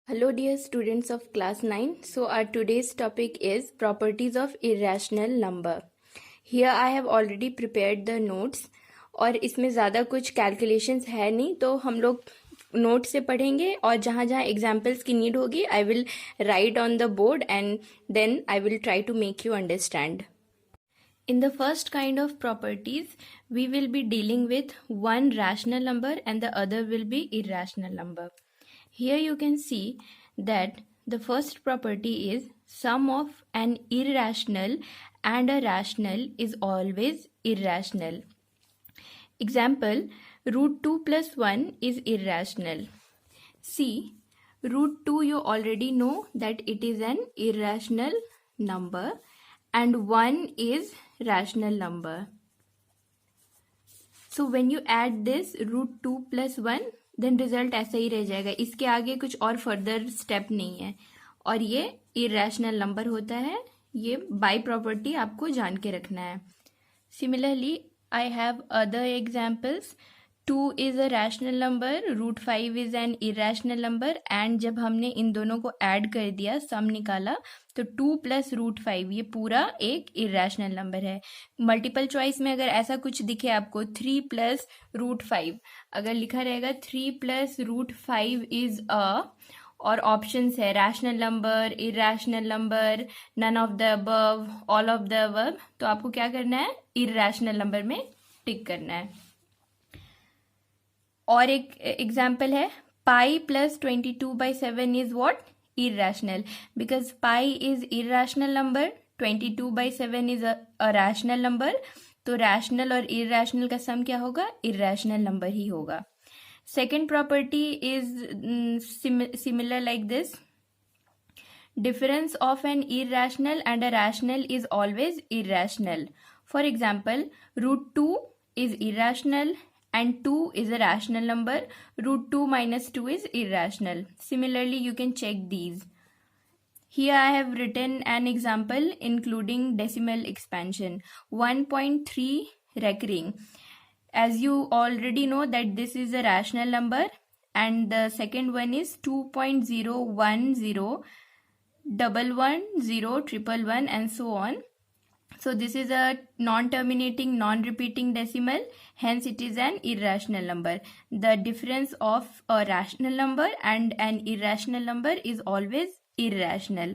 Hello dear students of class 9. So our today's topic is properties of irrational number. Here I have already prepared the notes और इसमें ज़्यादा कुछ calculations है नहीं, तो हम लोग नोट से पढ़ेंगे और जहाँ जहाँ एग्जाम्पल्स की नीड होगी I will write on the board and then I will try to make you understand. In the first kind of properties, we will be dealing with one rational number and the other will be irrational number. Here you can see that the first property is sum of an irrational and a rational is always irrational. Example, root 2 plus 1 is irrational. See, root 2 you already know that it is an irrational number and 1 is rational number. So when you add this root 2 plus 1, then result ऐसा ही रह जाएगा. इसके आगे कुछ और further step नहीं है और ये इरेशनल नंबर होता है. ये बाय प्रॉपर्टी आपको जान के रखना है. Similarly I have other examples. 2 is a rational number, root 5 is an irrational number and जब हमने इन दोनों को ऐड कर दिया, सम निकाला, तो 2 प्लस रूट 5 ये पूरा एक इरेशनल नंबर है. मल्टीपल चॉइस में अगर ऐसा कुछ दिखे आपको 3 प्लस रूट 5, अगर लिखा रहेगा 3 प्लस रूट 5 इज अ, और ऑप्शंस है rational number, irrational number, none of the above, all of the above, तो आपको क्या करना है, इरेशनल नंबर में टिक करना है. और एक एग्जाम्पल है, pi plus 22/7 is what, irrational, because pi is irrational number, 22/7 is a rational number, तो rational और irrational का सम क्या होगा, irrational number ही होगा. Second property is similar like this. Difference of an irrational and a rational is always irrational. For example, root 2 is irrational and 2 is a rational number. Root 2 minus 2 is irrational. Similarly, you can check these. Here I have written an example including decimal expansion. 1.3 recurring. As you already know that this is a rational number and the second one is 2.010, 110, 111 and so on. So this is a non-terminating, non-repeating decimal, hence it is an irrational number. The difference of a rational number and an irrational number is always irrational.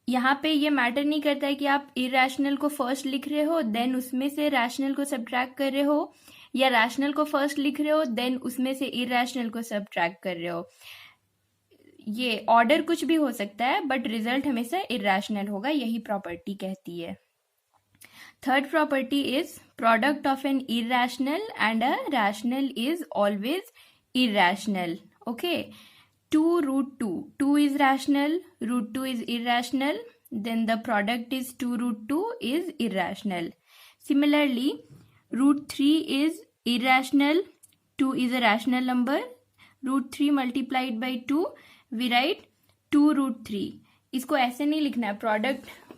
यहाँ पे ये matter नहीं करता है कि आप irrational को first लिख रहे हो देन उसमें से रैशनल को सब्ट्रैक्ट कर रहे हो, या रैशनल को फर्स्ट लिख रहे हो देन उसमें से इरेशनल को सब्ट्रैक्ट कर रहे हो. ये ऑर्डर कुछ भी हो सकता है बट रिजल्ट हमेशा इरेशनल होगा, यही प्रॉपर्टी कहती है. Third property is product of an irrational and a rational is always irrational. Okay. 2 root 2. 2 is rational, root 2 is irrational. Then the product is 2 root 2 is irrational. Similarly, root 3 is irrational, 2 is a rational number. Root 3 multiplied by 2, we write 2 root 3. इसको ऐसे नहीं लिखना है.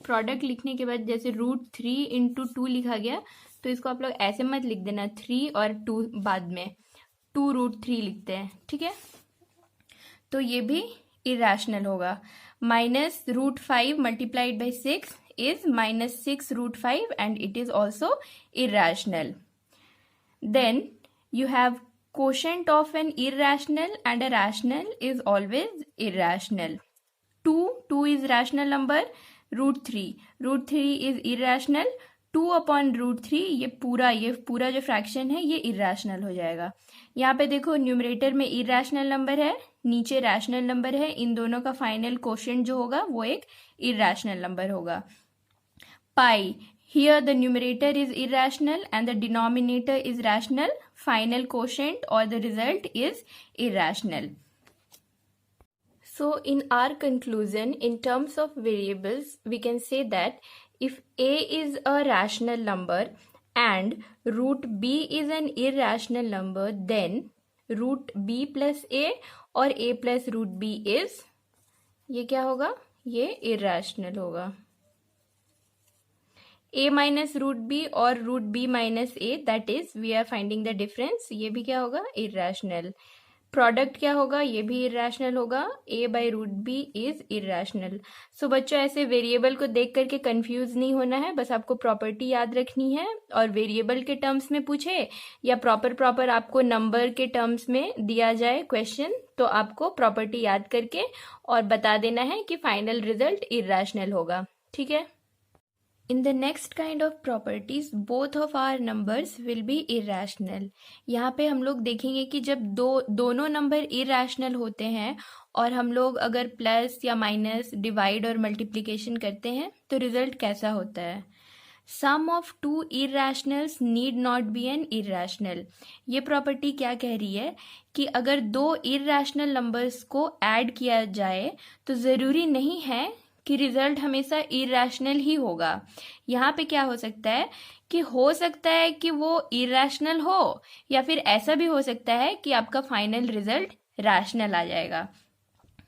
Product लिखने के बाद जैसे root 3 into 2 लिखा गया, तो इसको आप लोग ऐसे मत लिख देना 3 और 2 बाद में 2 रूट 3 लिखते हैं, ठीक है. तो ये भी इरेशनल होगा. Minus root 5 multiplied by 6 is minus 6 root 5 and it is also irrational. Then you have quotient of an irrational and a rational is always irrational. 2 is rational number, root 3 is irrational. 2 upon root 3 ये पूरा जो fraction है ये irrational हो जाएगा. यहाँ पे देखो न्यूमरेटर में इरेशनल नंबर है, नीचे रैशनल नंबर है, इन दोनों का फाइनल क्वोशिएंट जो होगा वो एक इरेशनल नंबर होगा. पाई, here the numerator is irrational and the denominator is rational. Final quotient or the result is irrational. So in our conclusion, in terms of variables, we can say that if a is a rational number and root b is an irrational number, then root b plus a or a plus root b is, ये क्या होगा, ये irrational होगा. a minus root b और root b minus a, that is we are finding the difference, ये भी क्या होगा, irrational. प्रोडक्ट क्या होगा, ये भी इरेशनल होगा, a by root B is irrational. So बच्चों ऐसे वेरिएबल को देख करके कंफ्यूज नहीं होना है, बस आपको प्रॉपर्टी याद रखनी है। और वेरिएबल के टर्म्स में पूछे या प्रॉपर आपको नंबर के टर्म्स में दिया जाए क्वेश्चन, तो आपको प्रॉपर्टी याद करके और बता देना है कि फाइनल रिजल्ट इरेशनल होगा। ठीक है। In the next kind of properties, both of our numbers will be irrational. यहाँ पे हम लोग देखेंगे कि जब दोनों नंबर irrational होते हैं और हम लोग अगर प्लस या माइनस, डिवाइड और मल्टीप्लिकेशन करते हैं तो रिजल्ट कैसा होता है। Sum of two irrationals need not be an irrational. ये प्रॉपर्टी क्या कह रही है कि अगर दो irrational नंबर्स को ऐड किया जाए तो ज़रूरी नहीं है कि रिजल्ट हमेशा इरेशनल ही होगा। यहाँ पे क्या हो सकता है कि हो सकता है कि वो इरेशनल हो, या फिर ऐसा भी हो सकता है कि आपका फाइनल रिजल्ट रैशनल आ जाएगा।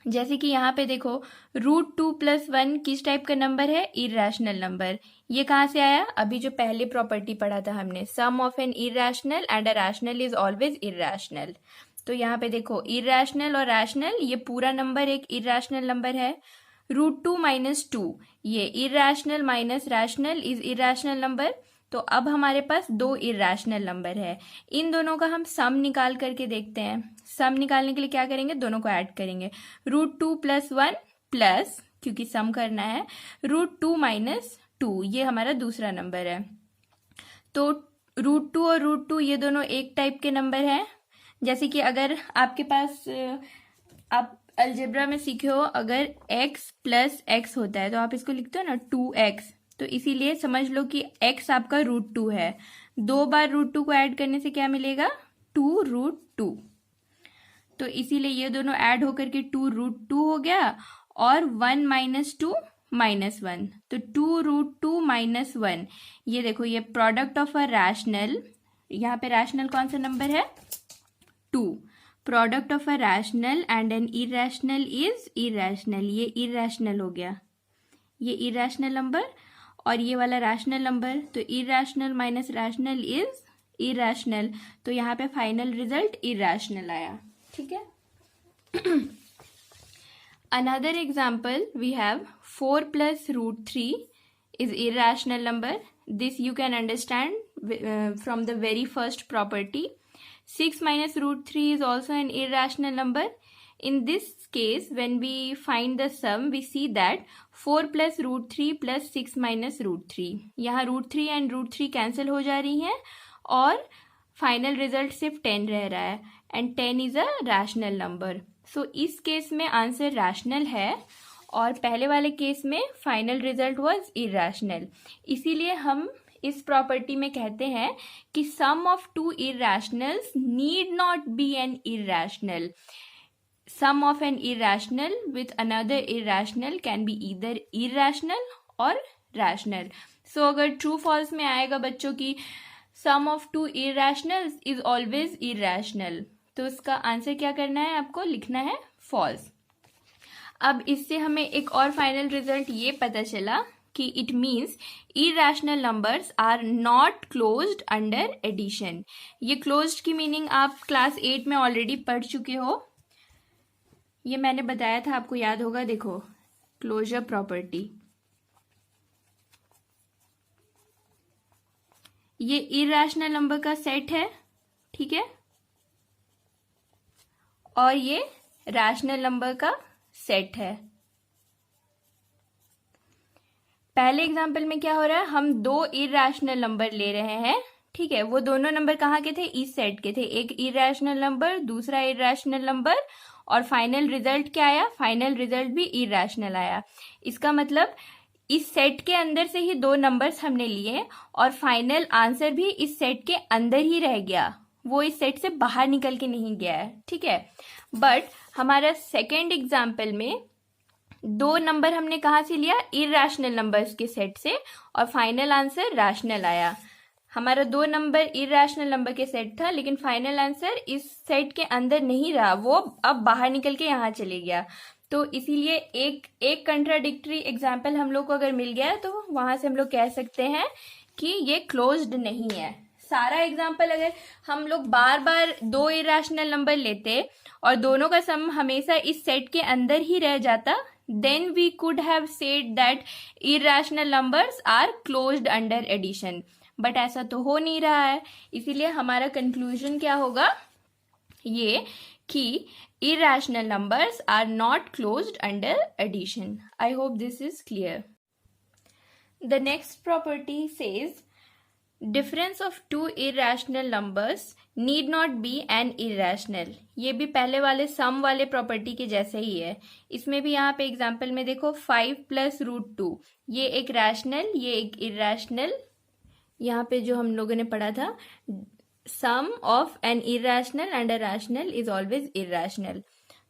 जैसे कि यहाँ पे देखो, √2+1 किस टाइप का नंबर है, इरेशनल नंबर। ये कहाँ से आया, अभी जो पहले प्रॉपर्टी पढ़ा था हमने, sum of an irrational and a rational is always irrational. तो यहाँ पे देखो, इरेशनल और रैशनल, ये पूरा नंबर एक इरेशनल नंबर है। √2 - 2, ये irrational minus rational is irrational number. तो अब हमारे पास दो इरेशनल नंबर है, इन दोनों का हम सम निकाल करके देखते हैं। सम निकालने के लिए क्या करेंगे, दोनों को ऐड करेंगे। √2+1 प्लस, क्योंकि सम करना है, √2 - 2, ये हमारा दूसरा नंबर है। तो √2 और √2 ये दोनों एक टाइप के नंबर हैं। जैसे कि अगर आपके पास, आप अलजेब्रा में सीखे हो, अगर x + x होता है तो आप इसको लिखते हो ना 2x, तो इसीलिए समझ लो कि x आपका √2 है। 2 बार √2 को ऐड करने से क्या मिलेगा, 2√2। तो इसीलिए ये दोनों ऐड होकर के 2√2 हो गया, और 1 - 2 -1, तो 2√2 - 1। ये देखो, ये प्रोडक्ट ऑफ अ रैशनल, यहाँ पे रैशनल कौन सा नंबर है, 2। Product of a rational and an irrational is irrational, ये इरेशनल हो गया, ये इरेशनल नंबर और ये वाला रैशनल नंबर, तो irrational minus rational is irrational, तो यहाँ पे फाइनल रिजल्ट इरेशनल आया। ठीक है। Another example we have 4 + √3 is irrational number. This you can understand from the very first property. 6 - √3 is also an irrational number. In this case, when we find the sum, we see that 4 + √3 + 6 - √3. यहाँ √3 and √3 cancel हो जा रही हैं और final result सिर्फ 10 रह रहा है, and 10 is a rational number. So इस केस में आंसर रैशनल है, और पहले वाले केस में फाइनल रिजल्ट वाज इरेशनल। इसीलिए हम इस प्रॉपर्टी में कहते हैं कि sum of two irrationals need not be an irrational. Sum of an irrational with another irrational can be either irrational और रैशनल। सो अगर ट्रू फॉल्स में आएगा बच्चों की sum of two irrationals is always irrational, तो उसका answer क्या करना है, आपको लिखना है फॉल्स। अब इससे हमें एक और फाइनल रिजल्ट ये पता चला कि it means irrational numbers are not closed under addition. ये क्लोज्ड की मीनिंग आप क्लास 8 में ऑलरेडी पढ़ चुके हो, ये मैंने बताया था, आपको याद होगा। देखो, क्लोजर प्रॉपर्टी, ये इरेशनल नंबर का सेट है, ठीक है, और ये रैशनल नंबर का सेट है। पहले एग्जाम्पल में क्या हो रहा है, हम दो इरेशनल नंबर ले रहे हैं, ठीक है। वो दोनों नंबर कहाँ के थे, इस सेट के थे, एक इरेशनल नंबर, दूसरा इरेशनल नंबर, और फाइनल रिजल्ट क्या आया, फाइनल रिजल्ट भी इरेशनल आया। इसका मतलब इस सेट के अंदर से ही दो नंबर्स हमने लिए और फाइनल आंसर भी इस सेट के अंदर ही रह गया, वो इस सेट से बाहर निकल के नहीं गया है, ठीक है। बट हमारा सेकेंड एग्जाम्पल में दो नंबर हमने कहाँ से लिया, इरेशनल नंबर्स के सेट से, और फाइनल आंसर रैशनल आया। हमारा दो नंबर इरेशनल नंबर के सेट था, लेकिन फाइनल आंसर इस सेट के अंदर नहीं रहा, वो अब बाहर निकल के यहाँ चले गया। तो इसीलिए एक कंट्राडिक्टरी एग्जाम्पल हम लोग को अगर मिल गया तो वहां से हम लोग कह सकते हैं कि ये क्लोज्ड नहीं है, सारा एग्जाम्पल अगर हम लोग बार बार दो इरेशनल नंबर लेते और दोनों का सम हमेशा इस सेट के अंदर ही रह जाता, then we could have said that irrational numbers are closed under addition, but ऐसा तो हो नहीं रहा है, इसीलिए हमारा कंक्लूजन क्या होगा ये कि irrational numbers are not closed under addition. I hope this is clear. The next property says difference of two irrational numbers need not be an irrational. ये भी पहले वाले सम वाले प्रॉपर्टी के जैसे ही है. इसमें भी यहाँ पे एग्जाम्पल में देखो 5 + √2, ये एक रैशनल, ये एक इरेशनल. यहाँ पे जो हम लोगों ने पढ़ा था, sum of an irrational and a rational is always irrational.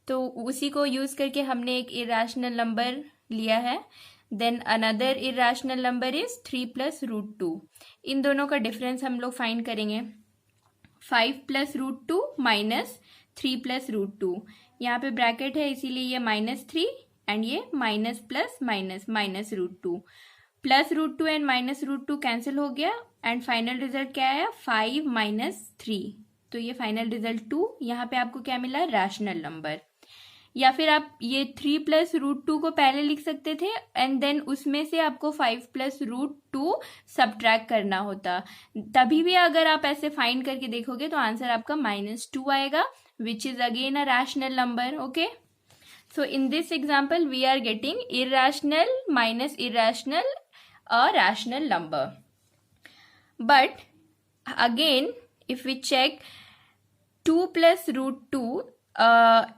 तो उसी को यूज करके हमने एक इरेशनल नंबर लिया है. Then another irrational number is 3 + √2. इन दोनों का डिफरेंस हम लोग फाइंड करेंगे. 5 + √2 माइनस 3 + √2. यहाँ पे ब्रैकेट है इसीलिए ये -3 एंड ये minus plus minus -√2. +√2 and -√2 cancel हो गया एंड फाइनल रिजल्ट क्या आया 5 - 3. तो ये फाइनल रिजल्ट 2. यहाँ पे आपको क्या मिला रैशनल नंबर. या फिर आप ये 3 + √2 को पहले लिख सकते थे एंड देन उसमें से आपको 5 + √2 सब्ट्रैक्ट करना होता. तभी भी अगर आप ऐसे फाइंड करके देखोगे तो आंसर आपका -2 आएगा, which is again a rational number. Okay, so in this example we are getting irrational minus irrational a rational number. But again, if we check 2 + √2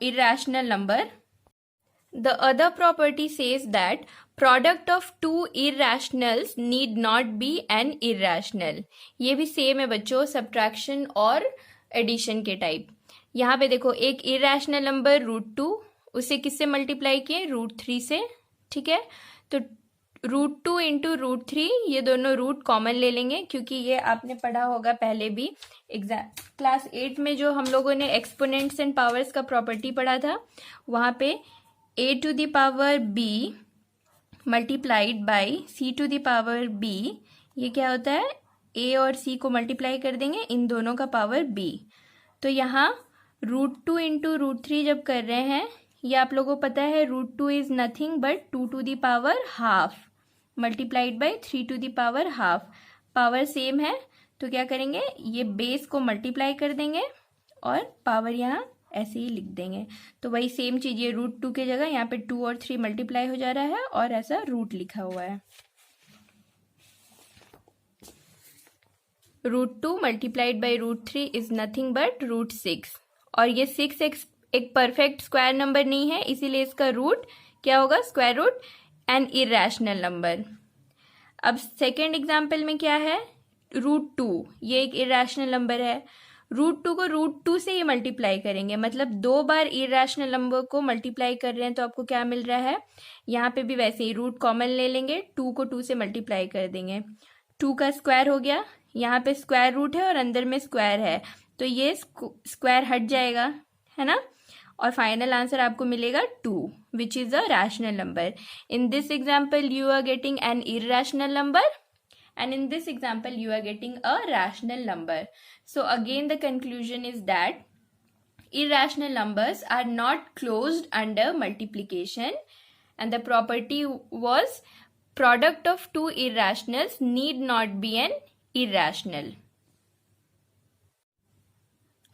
irrational number, the other property says that product of two irrationals need not be an irrational. ये भी same है बच्चों, subtraction और addition के type. यहाँ पे देखो एक इरेशनल नंबर √2, उसे किससे मल्टीप्लाई किए √3 से. ठीक है, तो √2 × √3, ये दोनों रूट कॉमन ले लेंगे क्योंकि ये आपने पढ़ा होगा पहले भी क्लास 8 में जो हम लोगों ने एक्सपोनेंट्स एंड पावर्स का प्रॉपर्टी पढ़ा था, वहाँ पे a⁴b मल्टीप्लाइड बाई c⁴b, ये क्या होता है a और c को मल्टीप्लाई कर देंगे, इन दोनों का पावर b. तो यहाँ √2 × √3 जब कर रहे हैं, ये आप लोगों को पता है √2 is nothing but 2⁻½ multiplied by 3⁻½ power same है, तो क्या करेंगे ये बेस को मल्टीप्लाई कर देंगे और पावर यहाँ ऐसे ही लिख देंगे. तो वही सेम चीज, ये √2 की जगह यहाँ पे 2 और 3 मल्टीप्लाई हो जा रहा है और ऐसा रूट लिखा हुआ है. √2 multiplied by √3 is nothing but √6. और ये 6 एक परफेक्ट स्क्वायर नंबर नहीं है, इसीलिए इसका रूट क्या होगा square root an irrational number. अब सेकेंड एग्जाम्पल में क्या है √2, ये एक इरेशनल नंबर है. √2 को √2 से ही मल्टीप्लाई करेंगे, मतलब 2 बार इरेशनल नंबर को मल्टीप्लाई कर रहे हैं, तो आपको क्या मिल रहा है. यहाँ पे भी वैसे ही रूट कॉमन ले लेंगे, 2 को 2 से मल्टीप्लाई कर देंगे, 2 का स्क्वायर हो गया. यहाँ पे स्क्वायर रूट है और अंदर में स्क्वायर है, तो ये स्क्वायर हट जाएगा, है ना. और फाइनल आंसर आपको मिलेगा 2, which is a rational number. In this example you are getting an irrational number and in this example you are getting a rational number. So again the conclusion is that irrational numbers are not closed under multiplication, and the property was product of two irrationals need not be an irrational.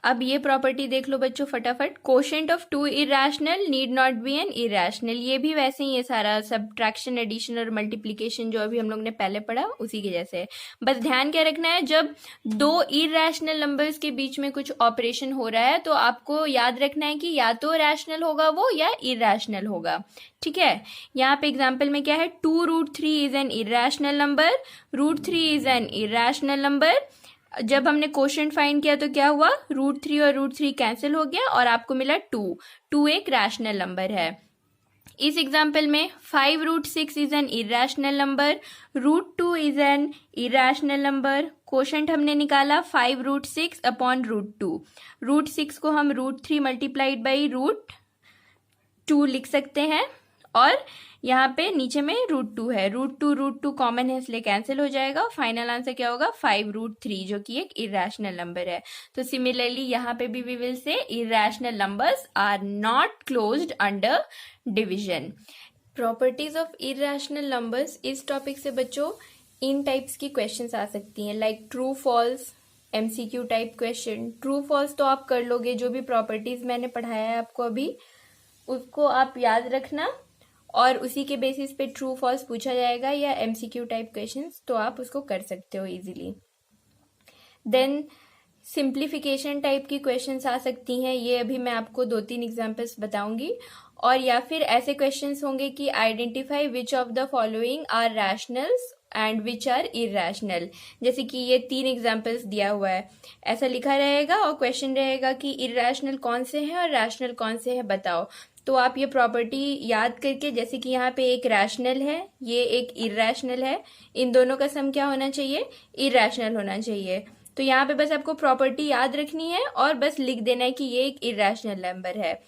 अब ये property देख लो बच्चों फटाफट. Quotient of 2 irrational need not be an irrational. ये भी वैसे ही है सारा, सब्ट्रैक्शन एडिशन और मल्टीप्लिकेशन जो अभी हम लोग ने पहले पढ़ा उसी के जैसे है. बस ध्यान क्या रखना है, जब 2 इरेशनल नंबर्स के बीच में कुछ ऑपरेशन हो रहा है तो आपको याद रखना है कि या तो रैशनल होगा वो या इरेशनल होगा. ठीक है, यहाँ पे एग्जाम्पल में क्या है 2√3 is an irrational number, √3 is an irrational number. जब हमने क्वोशंट फाइंड किया तो क्या हुआ, √3 और √3 कैंसिल हो गया और आपको मिला 2 एक रैशनल नंबर है. इस एग्जाम्पल में 5√6 is an irrational number, √2 is an irrational number. Quotient हमने निकाला 5√6 अपॉन √2. √6 को हम √3 मल्टीप्लाइड बाई √2 लिख सकते हैं और यहाँ पे नीचे में √2 है, √2 कॉमन है इसलिए कैंसिल हो जाएगा। फाइनल आंसर क्या होगा 5√3 जो कि एक इरेशनल नंबर है। तो सिमिलरली यहाँ पे भी we will say irrational numbers are not closed under division. Properties of irrational numbers, इस टॉपिक से बच्चों इन टाइप्स की क्वेश्चंस आ सकती हैं, like true false, MCQ type question. True false तो आप कर लोगे, जो भी प्रॉपर्टीज मैंने पढ़ाया है आपको अभी उसको आप याद रखना और उसी के बेसिस पे ट्रू फॉल्स पूछा जाएगा, या MCQ टाइप क्वेश्चंस तो आप उसको कर सकते हो इजीली। देन सिंप्लीफिकेशन टाइप की क्वेश्चंस आ सकती हैं, ये अभी मैं आपको 2-3 एग्जांपल्स बताऊंगी। और या फिर ऐसे क्वेश्चंस होंगे कि identify which of the following are rationals and which are irrational. जैसे कि ये 3 एग्जांपल्स दिया हुआ है, ऐसा लिखा रहेगा और क्वेश्चन रहेगा कि इरेशनल कौन से हैं और रैशनल कौन से हैं बताओ। तो आप ये प्रॉपर्टी याद करके, जैसे कि यहाँ पे एक रैशनल है, ये एक इरेशनल है, इन दोनों का सम क्या होना चाहिए, इरेशनल होना चाहिए। तो यहाँ पे बस आपको प्रॉपर्टी याद रखनी है और बस लिख देना है कि ये एक इरेशनल नंबर है।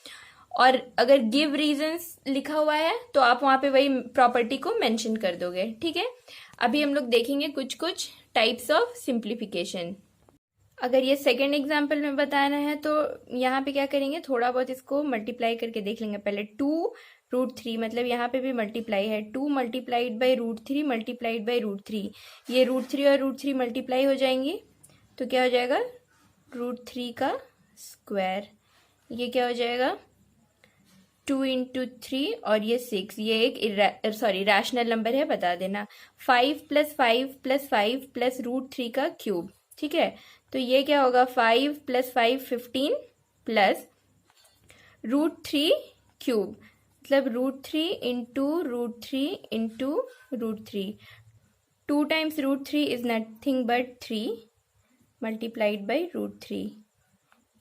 और अगर गिव रीजंस लिखा हुआ है तो आप वहां पे वही प्रॉपर्टी को मेंशन कर दोगे, ठीक है। अभी हम लोग देखेंगे कुछ कुछ टाइप्स ऑफ सिंप्लीफिकेशन। अगर ये सेकेंड एग्जाम्पल में बताना है तो यहाँ पे क्या करेंगे, थोड़ा बहुत इसको मल्टीप्लाई करके देख लेंगे पहले। 2√3 मतलब यहाँ पे भी मल्टीप्लाई है, 2 मल्टीप्लाइड बाई √3 मल्टीप्लाइड बाई √3। ये √3 और √3 मल्टीप्लाई हो जाएंगी तो क्या हो जाएगा √3 का स्क्वायर। ये क्या हो जाएगा 2 × 3 और ये 6, ये एक रैशनल नंबर है बता देना। 5 + 5 + 5 + √3 का क्यूब, ठीक है। तो ये क्या होगा 5 + 5 15 प्लस √3 क्यूब, मतलब √3 × √3 × √3। 2 times √3 is nothing but 3 multiplied by √3।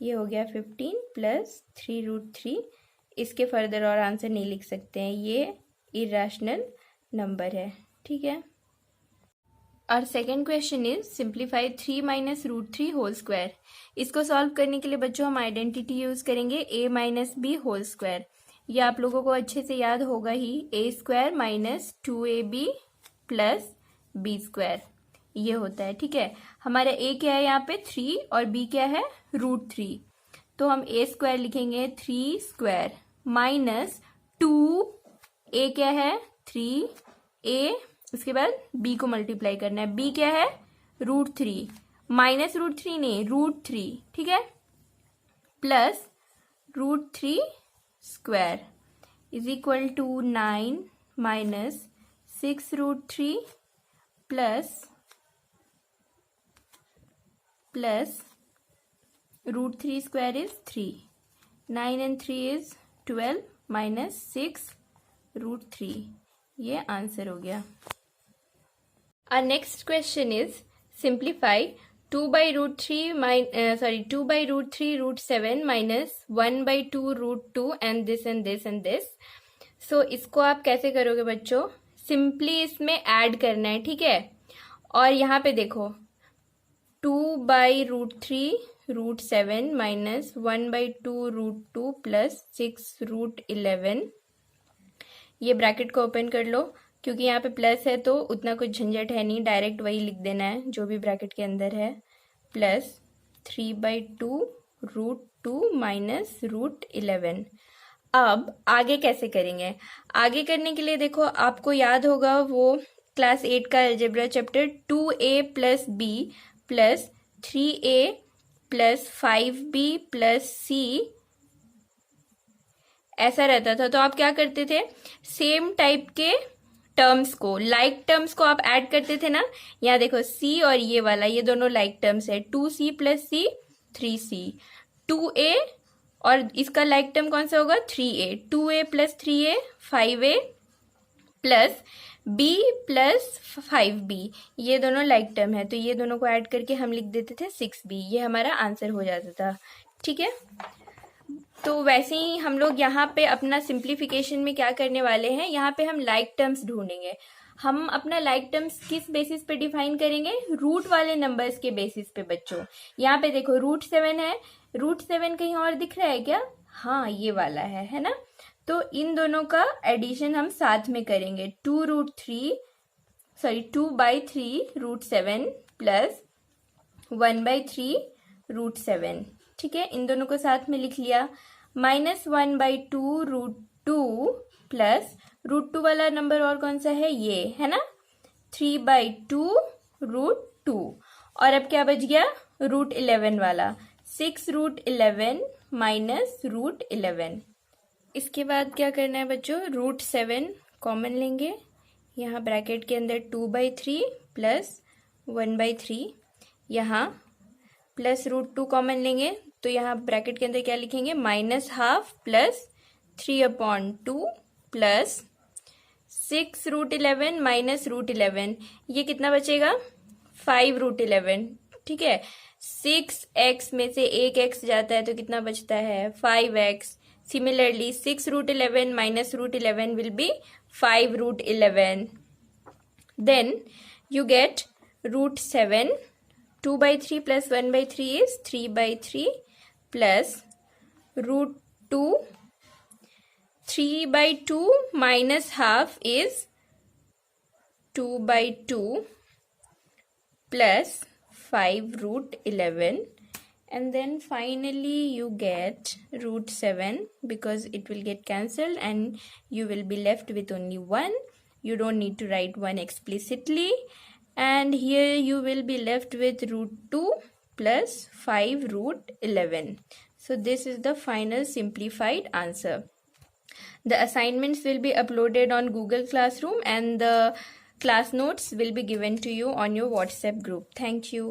ये हो गया 15 प्लस 3√3। इसके फर्दर और आंसर नहीं लिख सकते हैं, ये इरेशनल नंबर है, ठीक है। और second question is simplify 3 - √3 whole square. इसको सॉल्व करने के लिए बच्चों हम आइडेंटिटी यूज करेंगे a - b होल स्क्वायर। ये आप लोगों को अच्छे से याद होगा ही, a² - 2ab + b², ये होता है, ठीक है। हमारा a क्या है यहाँ पे 3 और b क्या है √3। तो हम a² लिखेंगे 3² -2, a क्या है 3a, उसके बाद b को मल्टीप्लाई करना है, b क्या है √3 -√3 नहीं √3, ठीक है, plus √3² is equal to 9 - 6√3 plus √3² is 3, 9 and 3 is 12 - 6√3, ये आंसर हो गया। Our next question is simplify 2/√3 √7 - 1/2 √2 and this and this and this। So इसको आप कैसे करोगे बच्चों, सिंपली इसमें ऐड करना है, ठीक है। और यहाँ पे देखो 2/√3 √7 - 1/2 √2 प्लस 6√11। ये ब्रैकेट को ओपन कर लो, क्योंकि यहाँ पे प्लस है तो उतना कुछ झंझट है नहीं, डायरेक्ट वही लिख देना है जो भी ब्रैकेट के अंदर है, प्लस 3/2 √2 माइनस √11। अब आगे कैसे करेंगे, आगे करने के लिए देखो आपको याद होगा वो क्लास 8 का algebra chapter 2a + b + 3a + 5b + c ऐसा रहता था। तो आप क्या करते थे, सेम टाइप के टर्म्स को, लाइक टर्म्स को आप ऐड करते थे ना। यहाँ देखो c और ये वाला, ये दोनों लाइक टर्म्स है, 2c + c 3c, 2a और इसका लाइक टर्म कौन सा होगा 3a, 2a + 3a 5a plus b + 5b, ये दोनों लाइक टर्म है, तो ये दोनों को ऐड करके हम लिख देते थे 6b, ये हमारा आंसर हो जाता था, ठीक है। तो वैसे ही हम लोग यहाँ पे अपना सिंप्लीफिकेशन में क्या करने वाले हैं, यहाँ पे हम लाइक टर्म्स ढूंढेंगे। हम अपना लाइक टर्म्स किस बेसिस पे डिफाइन करेंगे, रूट वाले नंबर्स के बेसिस पे बच्चों। यहाँ पे देखो √7 है, √7 कहीं और दिख रहा है क्या, हाँ ये वाला है ना। तो इन दोनों का एडिशन हम साथ में करेंगे। 2/3 प्लस 1/3 √7। ठीक है, इन दोनों को साथ में लिख लिया। -1/2 √2 प्लस √2 वाला नंबर और कौन सा है, ये है ना, 3/2 √2। और अब क्या बच गया, √11 वाला, 6 √11 माइनस √11। इसके बाद क्या करना है बच्चों, √7 कॉमन लेंगे, यहाँ ब्रैकेट के अंदर 2/3 प्लस 1/3, यहाँ प्लस √2 कॉमन लेंगे, तो यहाँ ब्रैकेट के अंदर क्या लिखेंगे, -12 प्लस 3/2 प्लस 6 √11 माइनस √11, ये कितना बचेगा, 5 √11। ठीक है, 6x में से एक x जाता है तो कितना बचता है, 5x। Similarly 6 √11 minus √11 will be 5 √11. Then you get √7. 2/3 plus 1/3 is 3/3 plus √2. 3/2 minus half is 2/2 plus 5 √11. And then finally you get √7 because it will get cancelled and you will be left with only 1. You don't need to write 1 explicitly. And here you will be left with √2 plus 5 √11. So this is the final simplified answer. The assignments will be uploaded on Google Classroom and the class notes will be given to you on your WhatsApp group. Thank you.